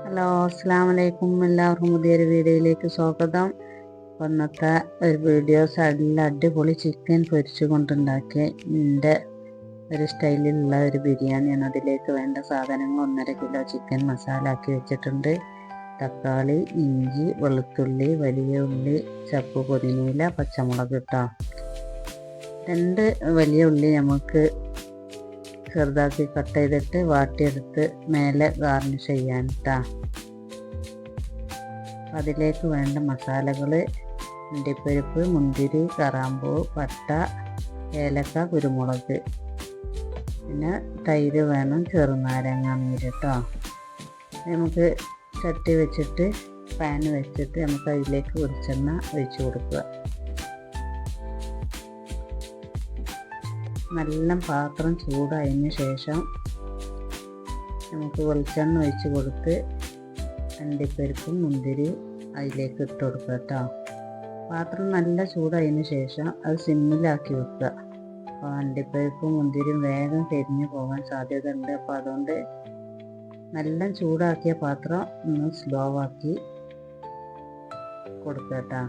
Hello, അസ്സാം വലൈക്കും. എല്ലാവർക്കും പുതിയൊരു വീഡിയോയിലേക്ക് സ്വാഗതം. ഇന്നത്തെ ഒരു വീഡിയോസ് നല്ല അടിപൊളി ചിക്കൻ പൊരിച്ചു കൊണ്ടുണ്ടാക്കിയ എൻ്റെ ഒരു സ്റ്റൈലിലുള്ള ഒരു ബിരിയാണിയാണ്. അതിലേക്ക് വേണ്ട സാധനങ്ങൾ 1.5 കിലോ ചിക്കൻ മസാല ആക്കി വെച്ചിട്ടുണ്ട്. തക്കാളി, ഇഞ്ചി, വെളുത്തുള്ളി, വലിയ ഉള്ളി, ചപ്പ്, പുതിനയില, പച്ചമുളക് ഇട്ടോ. 2 വലിയ ഉള്ളി നമുക്ക് ചെറുതാക്കി കട്ട് ചെയ്തിട്ട് വാട്ടിയെടുത്ത് മേലെ ഗാർണിഷ് ചെയ്യാൻ കേട്ടോ. അതിലേക്ക് വേണ്ട മസാലകൾ: അണ്ടിപ്പരിപ്പ്, മുന്തിരി, കറാമ്പൂ, പട്ട, ഏലക്ക, കുരുമുളക്, പിന്നെ തൈര് വേണം, ചെറുനാരങ്ങ നീര് കേട്ടോ. നമുക്ക് ചട്ടി വെച്ചിട്ട് പാൻ വെച്ചിട്ട് നമുക്ക് അതിലേക്ക് വെളിച്ചെണ്ണ ഒഴിച്ച് കൊടുക്കുക. നല്ല പാത്രം ചൂടായതിന് ശേഷം നമുക്ക് വെളിച്ചെണ്ണ ഒഴിച്ച് കൊടുത്ത് അണ്ടിപ്പരിപ്പും മുന്തിരി അതിലേക്ക് ഇട്ട് കൊടുക്കുക കേട്ടോ. പാത്രം നല്ല ചൂടായതിന് ശേഷം അത് സിമ്മിലാക്കി വെക്കുക. അപ്പോൾ അണ്ടിപ്പരിപ്പും മുന്തിരിയും വേഗം കരിഞ്ഞു പോകാൻ സാധ്യത ഉണ്ട്. അപ്പോൾ അതുകൊണ്ട് നല്ല ചൂടാക്കിയ പാത്രം ഒന്ന് സ്ലോ ആക്കി കൊടുക്കുക കേട്ടോ.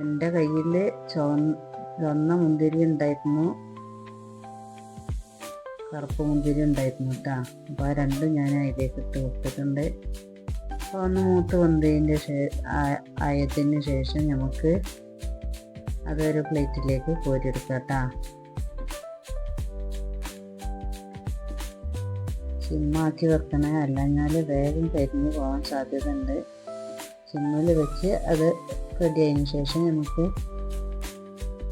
എൻ്റെ കയ്യിൽ ചുവന്ന മുന്തിരി ഉണ്ടായിരുന്നു, കറുപ്പ് മുന്തിരി ഉണ്ടായിരുന്നു കേട്ടോ. അപ്പോൾ ആ രണ്ടും ഞാൻ അതിലേക്ക് ഇട്ട് കൊടുത്തിട്ടുണ്ട്. അപ്പോൾ ഒന്ന് മൂത്ത് വന്നതിൻ്റെ ആയതിന് ശേഷം നമുക്ക് അതൊരു പ്ലേറ്റിലേക്ക് കോരിയെടുക്കാം കേട്ടോ. സിമ്മാക്കി വെക്കണേ, അല്ലെങ്കിൽ വേഗം കരിഞ്ഞു പോകാൻ സാധ്യത ഉണ്ട്. സിമ്മിൽ വെച്ച് അത് റെഡി ആയതിന് ശേഷം നമുക്ക്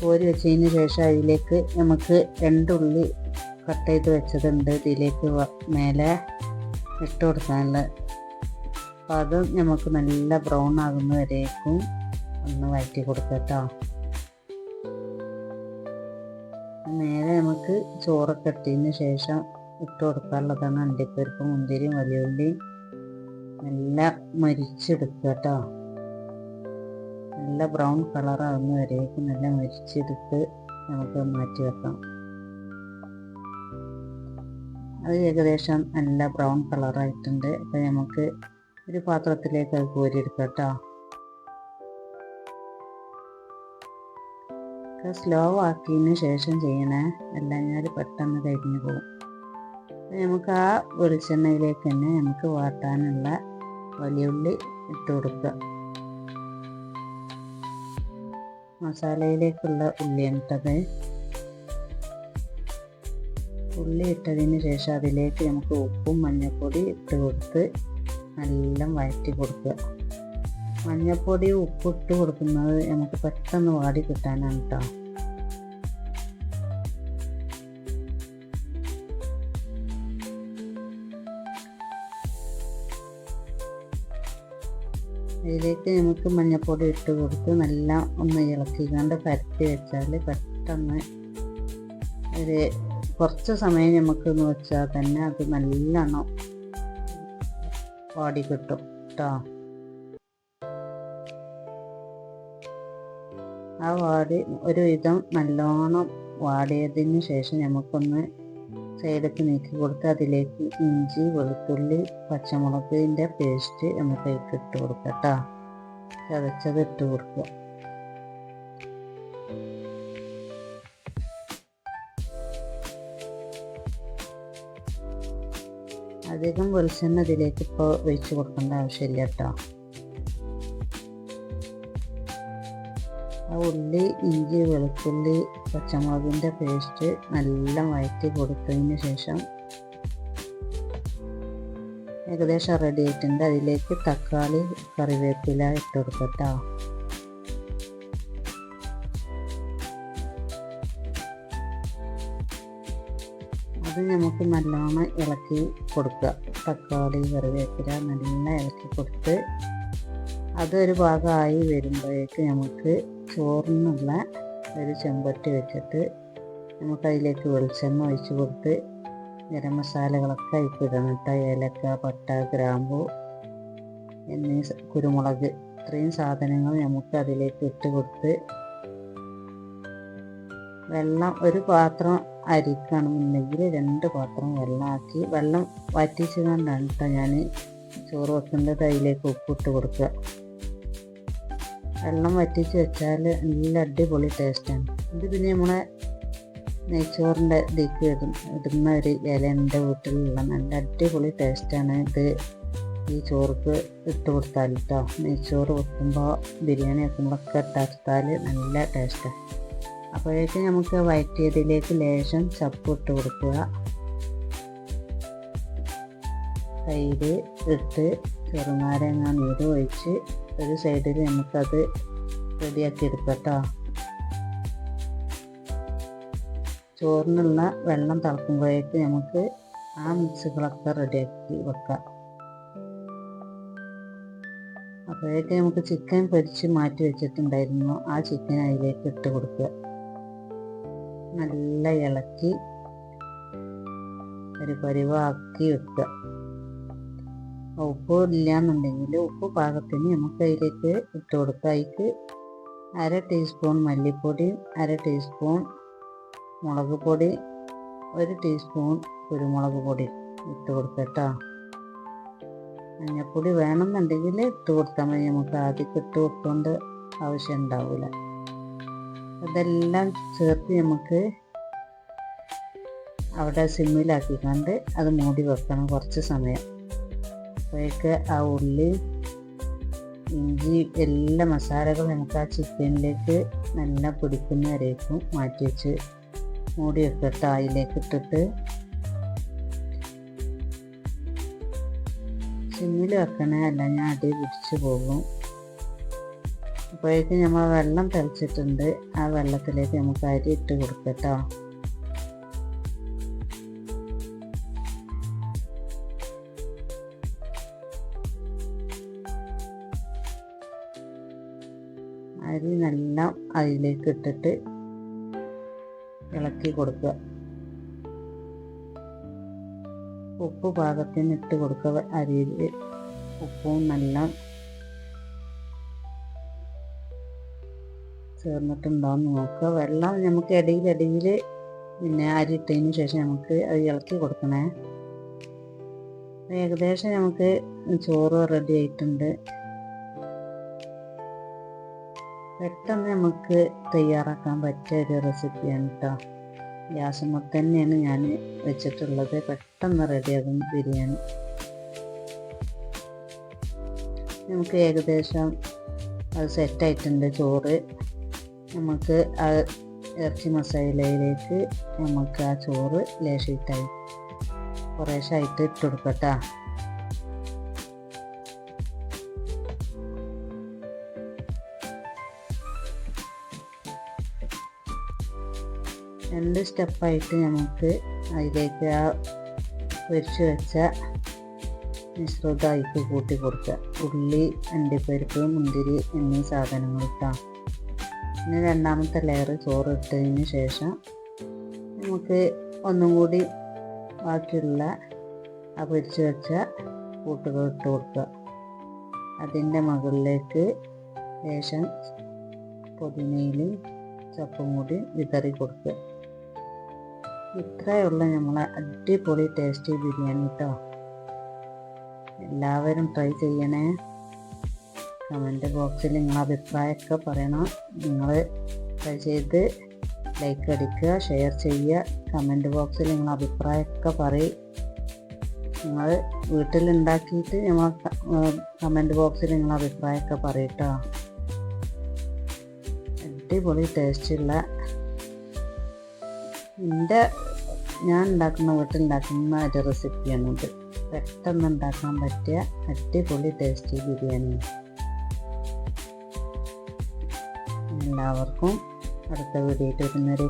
കോരി വെച്ചതിന് ശേഷം അതിലേക്ക് നമുക്ക് 2 ഉള്ളി കട്ട് ചെയ്ത് വെച്ചതുണ്ട് ഇതിലേക്ക് മേലെ ഇട്ട് കൊടുക്കാനുള്ള. അപ്പോൾ അതും നമുക്ക് നല്ല ബ്രൗൺ ആകുന്ന വരേക്കും ഒന്ന് വഴറ്റി കൊടുക്കാം കേട്ടോ. മേലെ നമുക്ക് ചോറൊക്കെ ഇട്ടതിന് ശേഷം ഇട്ട് കൊടുക്കാനുള്ളതാണ് അണ്ടിപ്പരിപ്പ്, മുന്തിരിയും വലിയുള്ളിയും നല്ല മരിച്ചെടുക്കുക കേട്ടോ. നല്ല ബ്രൗൺ കളറാകുന്ന വരേക്കും നല്ല മരിച്ചെടുത്ത് നമുക്ക് മാറ്റി വെക്കാം. അത് ഏകദേശം നല്ല ബ്രൗൺ കളറായിട്ടുണ്ട്. അപ്പോൾ നമുക്ക് ഒരു പാത്രത്തിലേക്ക് അത് കോരിയെടുക്കാം കേട്ടോ. സ്ലോ ആക്കിയതിന് ശേഷം ചെയ്യണേ, അല്ലെങ്കിൽ പെട്ടെന്ന് കരിഞ്ഞു പോകും. അപ്പോൾ നമുക്ക് ആ വെളിച്ചെണ്ണയിലേക്ക് തന്നെ നമുക്ക് വാട്ടാനുള്ള വലിയുള്ളി ഇട്ട് കൊടുക്കുക. മസാലയിലേക്കുള്ള ഉള്ളിയാണ് ഇട്ടത്. ഉള്ളി ഇട്ടതിന് ശേഷം അതിലേക്ക് നമുക്ക് ഉപ്പും മഞ്ഞൾപ്പൊടി ഇട്ട് കൊടുത്ത് നല്ല വഴറ്റി കൊടുക്കുക. മഞ്ഞൾപ്പൊടി ഉപ്പിട്ട് കൊടുക്കുന്നത് നമുക്ക് പെട്ടെന്ന് വാടി കിട്ടാനാണ് കേട്ടോ. അതിലേക്ക് നമുക്ക് മഞ്ഞൾപ്പൊടി ഇട്ട് കൊടുത്ത് നല്ല ഒന്ന് ഇളക്കിക്കാണ്ട് പരത്തി വെച്ചാൽ പെട്ടെന്ന് ഒരു കുറച്ച് സമയം നമുക്കൊന്ന് വെച്ചാൽ തന്നെ അത് നല്ലോണം വാടി കിട്ടും കേട്ടോ. ആ വാടി ഒരുവിധം നല്ലോണം വാടിയതിന് ശേഷം നമുക്കൊന്ന് സൈഡൊക്കെ നീക്കി കൊടുത്ത് അതിലേക്ക് ഇഞ്ചി, വെളുത്തുള്ളി, പച്ചമുളകിൻ്റെ പേസ്റ്റ് നമുക്ക് അതിലേക്ക് ഇട്ട് കൊടുക്കാം കേട്ടോ. ചതച്ചത് ഇട്ട് കൊടുക്കുക. അധികം വെളിച്ചെണ്ണ ഇതിലേക്ക് ഇപ്പോൾ ഒഴിച്ച് കൊടുക്കേണ്ട ആവശ്യമില്ല കേട്ടോ. ആ ഉള്ളി, ഇഞ്ചി, വെളുത്തുള്ളി, പച്ചമുളകിൻ്റെ പേസ്റ്റ് നല്ല വഴറ്റി കൊടുത്തതിന് ശേഷം ഏകദേശം റെഡി ആയിട്ടുണ്ട്. അതിലേക്ക് തക്കാളി, കറിവേപ്പില ഇട്ട് കൊടുക്കാം കേട്ടോ. അത് നമുക്ക് നല്ലോണം ഇളക്കി കൊടുക്കുക. തക്കാളി, കറിവേപ്പില നല്ല ഇളക്കി കൊടുത്ത് അതൊരു ഭാഗമായി വരുമ്പോഴേക്ക് നമുക്ക് ചോറിനുള്ള ഒരു ചെമ്പട്ടി വെച്ചിട്ട് നമുക്കതിലേക്ക് വെളിച്ചെണ്ണ ഒഴിച്ച് കൊടുത്ത് ഗരം മസാലകളൊക്കെ ഇടണം കേട്ടോ. ഏലക്ക, പട്ട, ഗ്രാമ്പൂ എന്നീ കുരുമുളക്, ഇത്രയും സാധനങ്ങൾ നമുക്ക് അതിലേക്ക് ഇട്ട് കൊടുത്ത് വെള്ളം ഒരു പാത്രം അരിക്കാണെന്നുണ്ടെങ്കിൽ 2 പാത്രം വെള്ളമാക്കി വെള്ളം വറ്റിച്ച് കൊണ്ടാണ് കേട്ടോ ഞാൻ ചോറ് വെക്കുന്നത് അതിലേക്ക് ഉപ്പിട്ട് കൊടുക്കുക. വെള്ളം വറ്റിച്ച് വെച്ചാൽ നല്ല അടിപൊളി ടേസ്റ്റാണ്. ഇത് പിന്നെ നമ്മളെ നെയ്ച്ചോറിൻ്റെ ഇതിലേക്ക് ഇടുന്ന ഒരു ഇല എൻ്റെ വീട്ടിലുള്ള നല്ല അടിപൊളി ടേസ്റ്റാണ്. ഇത് ഈ ചോർക്ക് ഇട്ട് കൊടുത്താൽ കേട്ടോ. നെയ്ച്ചോറ് വെക്കുമ്പോൾ ബിരിയാണി വെക്കുമ്പോഴൊക്കെ ഇട്ടെടുത്താൽ നല്ല ടേസ്റ്റാണ്. അപ്പോഴേക്കും നമുക്ക് വയറ്റിയതിലേക്ക് ലേശം ചപ്പ് ഇട്ട് കൊടുക്കുക. തൈര് ഇട്ട് ചെറുനാരങ്ങ നീര് ഒഴിച്ച് ഒരു സൈഡിൽ നമുക്കത് റെഡിയാക്കി എടുക്കാം കേട്ടോ. ചോറിനുള്ള വെള്ളം തിളക്കുമ്പോഴേക്ക് നമുക്ക് ആ മിക്സുകളൊക്കെ റെഡിയാക്കി വെക്കാം. അപ്പോഴേക്ക് നമുക്ക് ചിക്കൻ പൊരിച്ച് മാറ്റി വെച്ചിട്ടുണ്ടായിരുന്നു. ആ ചിക്കൻ അതിലേക്ക് ഇട്ട് കൊടുക്കുക. നല്ല ഇളക്കി ഒരു പരിവാക്കി വെക്കുക. ഉപ്പ് ഇല്ലയെന്നുണ്ടെങ്കിൽ ഉപ്പ് പാകത്തിന് നമുക്ക് അതിലേക്ക് ഇട്ട് കൊടുക്കുക. അതിലേക്ക് 1/2 ടീസ്പൂൺ മല്ലിപ്പൊടി, 1/2 ടീസ്പൂൺ മുളക് പൊടി, 1 ടീസ്പൂൺ കുരുമുളക് പൊടി ഇട്ട് കൊടുക്കുക കേട്ടോ. മഞ്ഞൾപ്പൊടി വേണമെന്നുണ്ടെങ്കിൽ ഇട്ട് കൊടുത്താൽ മതി. നമുക്ക് ആദ്യം ഇട്ട് കൊടുത്തുകൊണ്ട് ആവശ്യം ഉണ്ടാവില്ല. അതെല്ലാം ചേർത്ത് നമുക്ക് അവിടെ സിമ്മിലാക്കിക്കൊണ്ട് അത് മൂടി വെക്കണം കുറച്ച് സമയം. അപ്പോഴേക്ക് ആ ഉള്ളി, ഇഞ്ചി, എല്ലാ മസാലകളും നമുക്ക് ആ ചിക്കനിലേക്ക് നല്ല പിടിക്കുന്ന വരേക്കും മാറ്റി വെച്ച് മൂടി വെക്കട്ടെ. അതിലേക്ക് ഇട്ടിട്ട് സിമ്മിൽ വെക്കണേ, അല്ല ഞാൻ അടി പിടിച്ച് പോകും. അപ്പോഴേക്കും നമ്മൾ വെള്ളം തിളച്ചിട്ടുണ്ട്. ആ വെള്ളത്തിലേക്ക് നമുക്ക് അരി ഇട്ട് കൊടുക്കട്ടോ. അരി നല്ല അതിലേക്ക് ഇട്ടിട്ട് ഇളക്കി കൊടുക്കുക. ഉപ്പ് പാകത്തിന് ഇട്ട് കൊടുക്കുക. അരിയിൽ ഉപ്പും നല്ല ചേർന്നിട്ടുണ്ടോയെന്ന് നോക്കുക. വെള്ളം നമുക്ക് ഇടയിൽ പിന്നെ അരി ഇട്ടതിന് ശേഷം നമുക്ക് അത് ഇളക്കി കൊടുക്കണേ. ഏകദേശം നമുക്ക് ചോറ് റെഡി ആയിട്ടുണ്ട്. പെട്ടെന്ന് നമുക്ക് തയ്യാറാക്കാൻ പറ്റിയ ഒരു റെസിപ്പിയാണ് കേട്ടോ. ഗ്യാസുമ്മ തന്നെയാണ് ഞാൻ വെച്ചിട്ടുള്ളത്. പെട്ടെന്ന് റെഡിയാകും ബിരിയാണി. നമുക്ക് ഏകദേശം അത് സെറ്റായിട്ടുണ്ട് ചോറ്. നമുക്ക് ആ ഇറച്ചി മസാലയിലേക്ക് നമുക്ക് ആ ചോറ് ലേശിട്ടായി കുറേശ്ശായിട്ട് ഇട്ട് കൊടുക്കട്ടോ. രണ്ട് സ്റ്റെപ്പായിട്ട് നമുക്ക് അതിലേക്ക് ആ പൊരിച്ച് വെച്ച മിശ്രിതം അതിലേക്ക് കൂട്ടി കൊടുക്കുക. ഉള്ളി, അണ്ടിപ്പരിപ്പ്, മുന്തിരി എന്നീ സാധനങ്ങൾ ഇട്ടാം. പിന്നെ രണ്ടാമത്തെ ലെയർ ചോറ് ഇട്ടതിന് ശേഷം നമുക്ക് ഒന്നും കൂടി ബാക്കിയുള്ള ആ പൊരിച്ച് വെച്ച കൂട്ടുകൾ ഇട്ട് കൊടുക്കുക. അതിൻ്റെ മുകളിലേക്ക് ശേഷം പുതിനയിലും ചപ്പും കൂടി വിതറി കൊടുക്കുക. ഇത്രയുള്ള നമ്മളെ അടിപൊളി ടേസ്റ്റി ബിരിയാണി കേട്ടോ. എല്ലാവരും ട്രൈ ചെയ്യണേ. കമൻറ്റ് ബോക്സിൽ നിങ്ങളെ അഭിപ്രായമൊക്കെ പറയണം. നിങ്ങൾ ട്രൈ ചെയ്ത് ലൈക്ക് അടിക്കുക, ഷെയർ ചെയ്യുക. കമൻറ്റ് ബോക്സിൽ നിങ്ങളെ അഭിപ്രായമൊക്കെ പറയും. നിങ്ങൾ വീട്ടിലുണ്ടാക്കിയിട്ട് നമ്മൾ കമൻറ്റ് ബോക്സിൽ നിങ്ങളെ അഭിപ്രായമൊക്കെ പറയട്ടോ. അടിപൊളി ടേസ്റ്റുള്ള ഞാൻ ഉണ്ടാക്കുന്ന വീട്ടിലുണ്ടാക്കുന്ന ഒരു റെസിപ്പിയാണിത്. പെട്ടെന്ന് ഉണ്ടാക്കാൻ പറ്റിയ അടിപൊളി ടേസ്റ്റി ബിരിയാണി. എല്ലാവർക്കും അടുത്ത വീഡിയോയിൽ വരുന്നൊരു